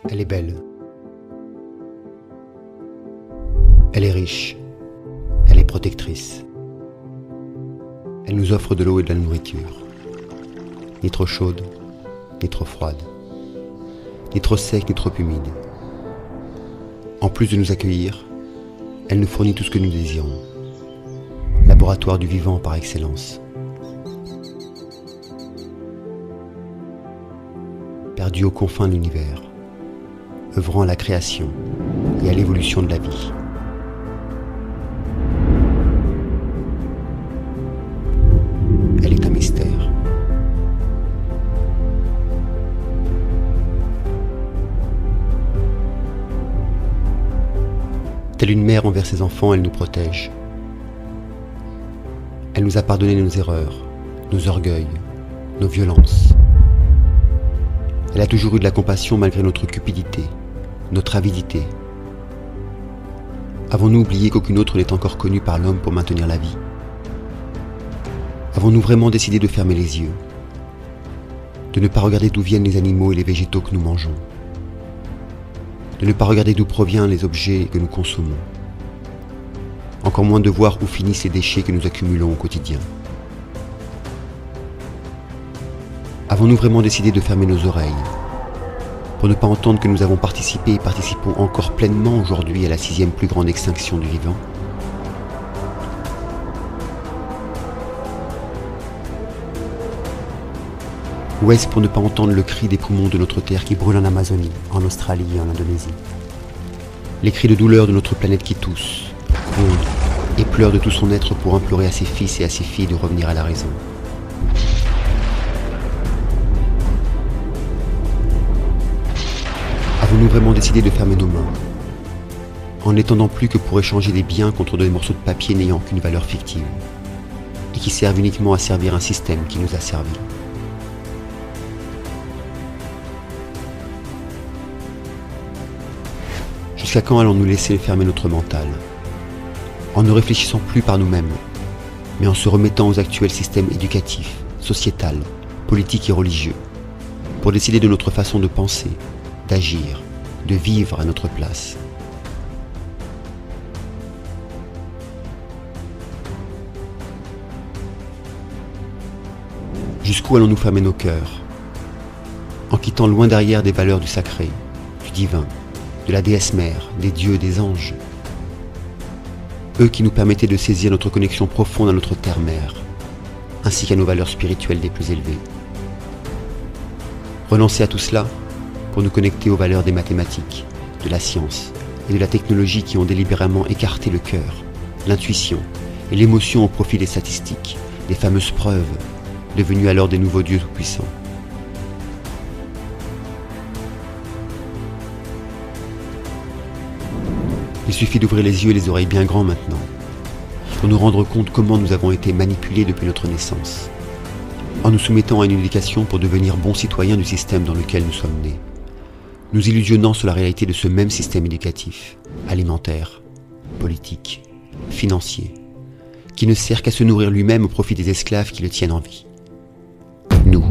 Elle est belle. Elle est riche. Elle est protectrice. Elle nous offre de l'eau et de la nourriture. Ni trop chaude, ni trop froide. Ni trop sec, ni trop humide. En plus de nous accueillir, elle nous fournit tout ce que nous désirons. Laboratoire du vivant par excellence. Perdu aux confins de l'univers, œuvrant à la création et à l'évolution de la vie. Elle est un mystère. Telle une mère envers ses enfants, elle nous protège. Elle nous a pardonné nos erreurs, nos orgueils, nos violences. Elle a toujours eu de la compassion malgré notre cupidité, notre avidité. Avons-nous oublié qu'aucune autre n'est encore connue par l'homme pour maintenir la vie? Avons-nous vraiment décidé de fermer les yeux, de ne pas regarder d'où viennent les animaux et les végétaux que nous mangeons, de ne pas regarder d'où proviennent les objets que nous consommons, encore moins de voir où finissent les déchets que nous accumulons au quotidien? Avons-nous vraiment décidé de fermer nos oreilles pour ne pas entendre que nous avons participé et participons encore pleinement aujourd'hui à la 6e plus grande extinction du vivant? Ou est-ce pour ne pas entendre le cri des poumons de notre terre qui brûle en Amazonie, en Australie et en Indonésie? Les cris de douleur de notre planète qui tousse, gronde et pleure de tout son être pour implorer à ses fils et à ses filles de revenir à la raison. Avons-nous vraiment décidé de fermer nos mains, en n'étendant plus que pour échanger des biens contre des morceaux de papier n'ayant qu'une valeur fictive, et qui servent uniquement à servir un système qui nous a servi? Jusqu'à quand allons-nous laisser fermer notre mental, en ne réfléchissant plus par nous-mêmes, mais en se remettant aux actuels systèmes éducatifs, sociétal, politiques et religieux, pour décider de notre façon de penser, d'agir, de vivre à notre place? Jusqu'où allons-nous fermer nos cœurs, en quittant loin derrière des valeurs du sacré, du divin, de la déesse mère, des dieux, des anges, eux qui nous permettaient de saisir notre connexion profonde à notre terre-mère, ainsi qu'à nos valeurs spirituelles les plus élevées? Renoncer à tout cela pour nous connecter aux valeurs des mathématiques, de la science et de la technologie qui ont délibérément écarté le cœur, l'intuition et l'émotion au profit des statistiques, des fameuses preuves, devenues alors des nouveaux dieux tout-puissants. Il suffit d'ouvrir les yeux et les oreilles bien grands maintenant, pour nous rendre compte comment nous avons été manipulés depuis notre naissance, en nous soumettant à une éducation pour devenir bons citoyens du système dans lequel nous sommes nés, nous illusionnant sur la réalité de ce même système éducatif, alimentaire, politique, financier, qui ne sert qu'à se nourrir lui-même au profit des esclaves qui le tiennent en vie. Nous.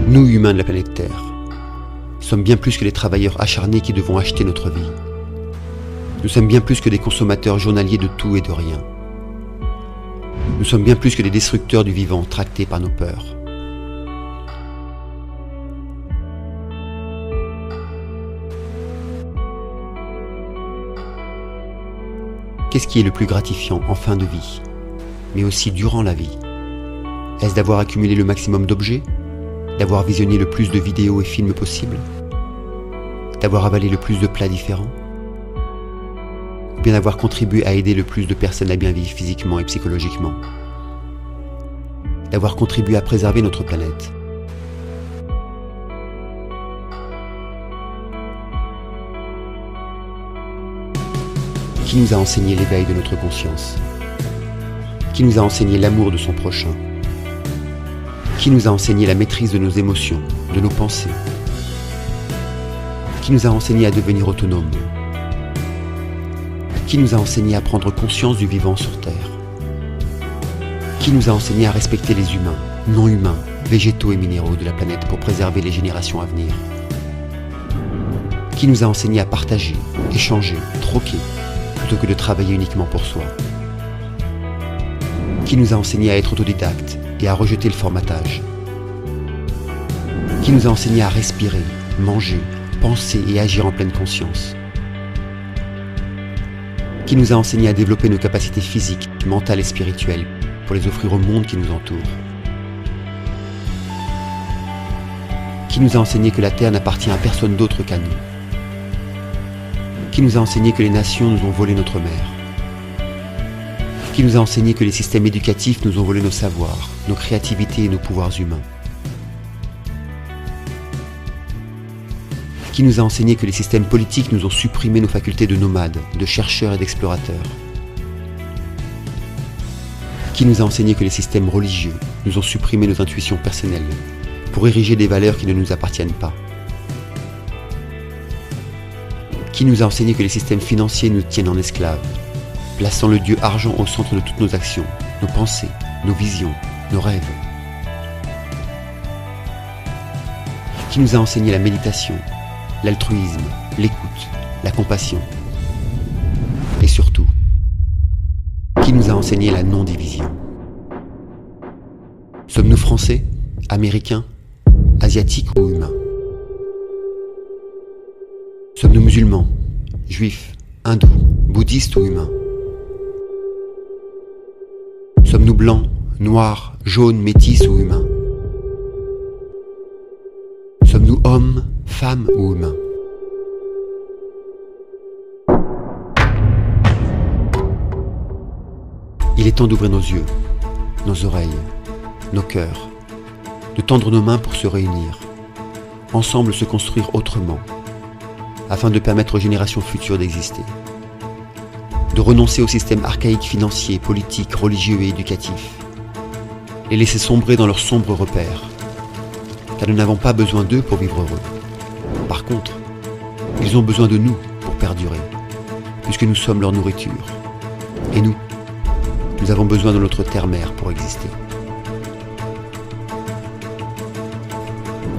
Nous, humains de la planète Terre, sommes bien plus que les travailleurs acharnés qui devons acheter notre vie. Nous sommes bien plus que des consommateurs journaliers de tout et de rien. Nous sommes bien plus que des destructeurs du vivant tractés par nos peurs. Qu'est-ce qui est le plus gratifiant en fin de vie, mais aussi durant la vie? Est-ce d'avoir accumulé le maximum d'objets? D'avoir visionné le plus de vidéos et films possible? D'avoir avalé le plus de plats différents? Ou bien d'avoir contribué à aider le plus de personnes à bien vivre physiquement et psychologiquement? D'avoir contribué à préserver notre planète? Qui nous a enseigné l'éveil de notre conscience? Qui nous a enseigné l'amour de son prochain? Qui nous a enseigné la maîtrise de nos émotions, de nos pensées? Qui nous a enseigné à devenir autonomes? Qui nous a enseigné à prendre conscience du vivant sur Terre? Qui nous a enseigné à respecter les humains, non humains, végétaux et minéraux de la planète pour préserver les générations à venir? Qui nous a enseigné à partager, échanger, troquer, plutôt que de travailler uniquement pour soi? Qui nous a enseigné à être autodidacte et à rejeter le formatage? Qui nous a enseigné à respirer, manger, penser et agir en pleine conscience? Qui nous a enseigné à développer nos capacités physiques, mentales et spirituelles pour les offrir au monde qui nous entoure? Qui nous a enseigné que la Terre n'appartient à personne d'autre qu'à nous? Qui nous a enseigné que les nations nous ont volé notre mère? Qui nous a enseigné que les systèmes éducatifs nous ont volé nos savoirs, nos créativités et nos pouvoirs humains? Qui nous a enseigné que les systèmes politiques nous ont supprimé nos facultés de nomades, de chercheurs et d'explorateurs? Qui nous a enseigné que les systèmes religieux nous ont supprimé nos intuitions personnelles pour ériger des valeurs qui ne nous appartiennent pas? Qui nous a enseigné que les systèmes financiers nous tiennent en esclaves, plaçant le dieu argent au centre de toutes nos actions, nos pensées, nos visions, nos rêves? Qui nous a enseigné la méditation, l'altruisme, l'écoute, la compassion? Et surtout, qui nous a enseigné la non-division? Sommes-nous français, américains, asiatiques ou humains? Sommes-nous musulmans, juifs, hindous, bouddhistes ou humains? Sommes-nous blancs, noirs, jaunes, métis ou humains? Sommes-nous hommes, femmes ou humains? Il est temps d'ouvrir nos yeux, nos oreilles, nos cœurs, de tendre nos mains pour se réunir, ensemble se construire autrement, afin de permettre aux générations futures d'exister. De renoncer aux systèmes archaïques financiers, politiques, religieux et éducatifs. Les laisser sombrer dans leurs sombres repères, car nous n'avons pas besoin d'eux pour vivre heureux. Par contre, ils ont besoin de nous pour perdurer, puisque nous sommes leur nourriture. Et nous avons besoin de notre terre-mère pour exister.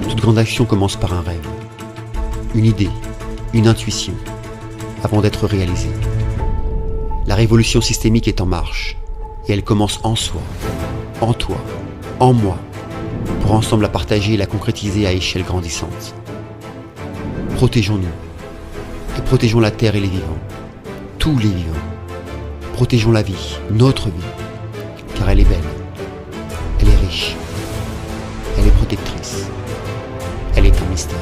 Toute grande action commence par un rêve, une idée, une intuition, avant d'être réalisée. La révolution systémique est en marche, et elle commence en soi, en toi, en moi, pour ensemble la partager et la concrétiser à échelle grandissante. Protégeons-nous, et protégeons la terre et les vivants, tous les vivants. Protégeons la vie, notre vie, car elle est belle, elle est riche, elle est protectrice, elle est un mystère.